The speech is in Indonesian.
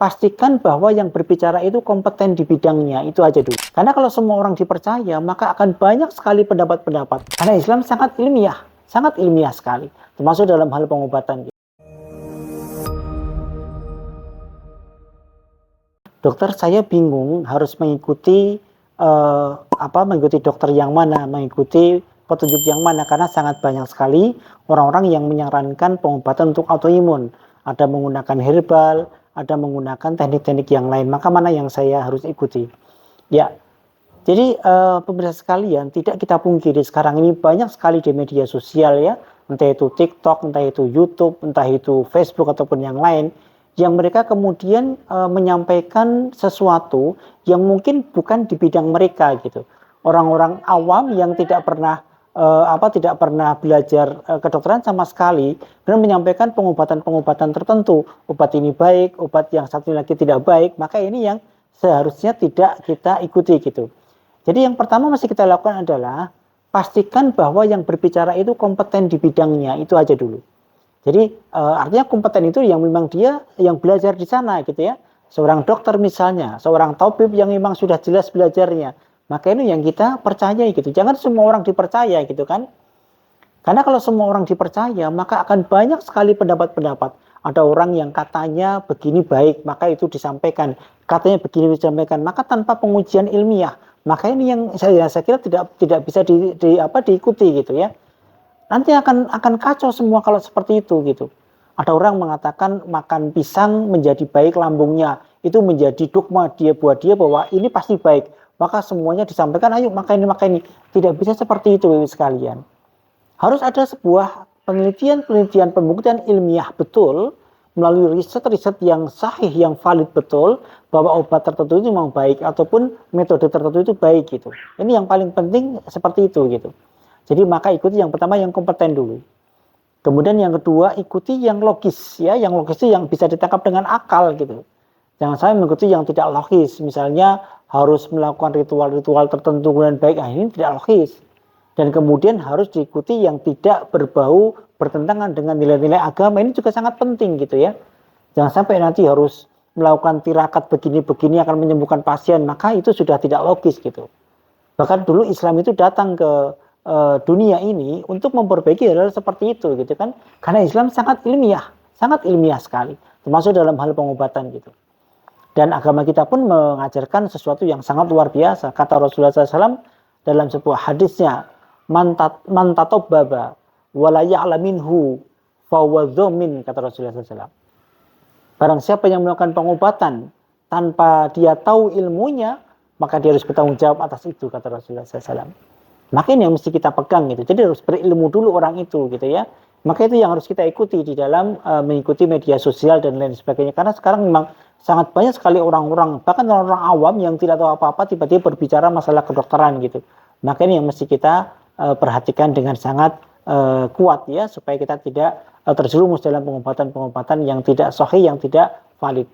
pastikan bahwa yang berbicara itu kompeten di bidangnya, itu aja dulu. Karena kalau semua orang dipercaya, maka akan banyak sekali pendapat-pendapat. Karena Islam sangat ilmiah sekali, termasuk dalam hal pengobatan. Dokter, saya bingung harus mengikuti mengikuti dokter yang mana, mengikuti petunjuk yang mana, karena sangat banyak sekali orang-orang yang menyarankan pengobatan untuk autoimun. Ada menggunakan herbal, ada menggunakan teknik-teknik yang lain. Maka mana yang saya harus ikuti? Ya, jadi pemirsa sekalian, tidak kita pungkiri sekarang ini banyak sekali di media sosial ya, entah itu TikTok, entah itu YouTube, entah itu Facebook ataupun yang lain, yang mereka kemudian menyampaikan sesuatu yang mungkin bukan di bidang mereka gitu. Orang-orang awam yang tidak pernah belajar kedokteran sama sekali, dan menyampaikan pengobatan-pengobatan tertentu. Obat ini baik, obat yang satu lagi tidak baik, maka ini yang seharusnya tidak kita ikuti gitu. Jadi yang pertama mesti kita lakukan adalah pastikan bahwa yang berbicara itu kompeten di bidangnya, itu aja dulu. Jadi artinya kompeten itu yang memang dia yang belajar di sana gitu ya. Seorang dokter misalnya, seorang tabib yang memang sudah jelas belajarnya. Maka ini yang kita percaya gitu. Jangan semua orang dipercaya gitu kan. Karena kalau semua orang dipercaya, maka akan banyak sekali pendapat-pendapat. Ada orang yang katanya begini baik, maka itu disampaikan. Katanya begini disampaikan, maka tanpa pengujian ilmiah. Maka ini yang saya kira tidak bisa diikuti gitu ya. Nanti akan kacau semua kalau seperti itu gitu. Ada orang mengatakan makan pisang menjadi baik lambungnya, itu menjadi dogma buat dia bahwa ini pasti baik. Maka semuanya disampaikan, ayo makan ini. Tidak bisa seperti itu sekalian. Harus ada sebuah penelitian, pembuktian ilmiah betul melalui riset yang sahih, yang valid betul bahwa obat tertentu itu memang baik ataupun metode tertentu itu baik gitu. Ini yang paling penting seperti itu gitu. Jadi maka ikuti yang pertama yang kompeten dulu. Kemudian yang kedua ikuti yang logis ya, yang logis itu yang bisa ditangkap dengan akal gitu. Jangan sampai mengikuti yang tidak logis, misalnya harus melakukan ritual-ritual tertentu kemudian baik, ini tidak logis. Dan kemudian harus diikuti yang tidak berbau bertentangan dengan nilai-nilai agama, ini juga sangat penting gitu ya. Jangan sampai nanti harus melakukan tirakat begini-begini akan menyembuhkan pasien, maka itu sudah tidak logis gitu. Bahkan dulu Islam itu datang ke dunia ini untuk memperbaiki hal-hal seperti itu gitu kan, karena Islam sangat ilmiah sekali, termasuk dalam hal pengobatan gitu. Dan agama kita pun mengajarkan sesuatu yang sangat luar biasa. Kata Rasulullah SAW dalam sebuah hadisnya, man tatabbaba wala ya'lam minhu fahuwa dzamin, kata Rasulullah SAW. Barang siapa yang melakukan pengobatan tanpa dia tahu ilmunya, maka dia harus bertanggung jawab atas itu, kata Rasulullah SAW. Maka ini yang mesti kita pegang gitu. Jadi harus berilmu dulu orang itu gitu ya. Maka itu yang harus kita ikuti di dalam mengikuti media sosial dan lain sebagainya. Karena sekarang memang sangat banyak sekali orang-orang, bahkan orang-orang awam yang tidak tahu apa-apa tiba-tiba berbicara masalah kedokteran gitu. Maka ini yang mesti kita perhatikan dengan sangat kuat ya, supaya kita tidak terjerumus dalam pengobatan-pengobatan yang tidak sahih, yang tidak valid.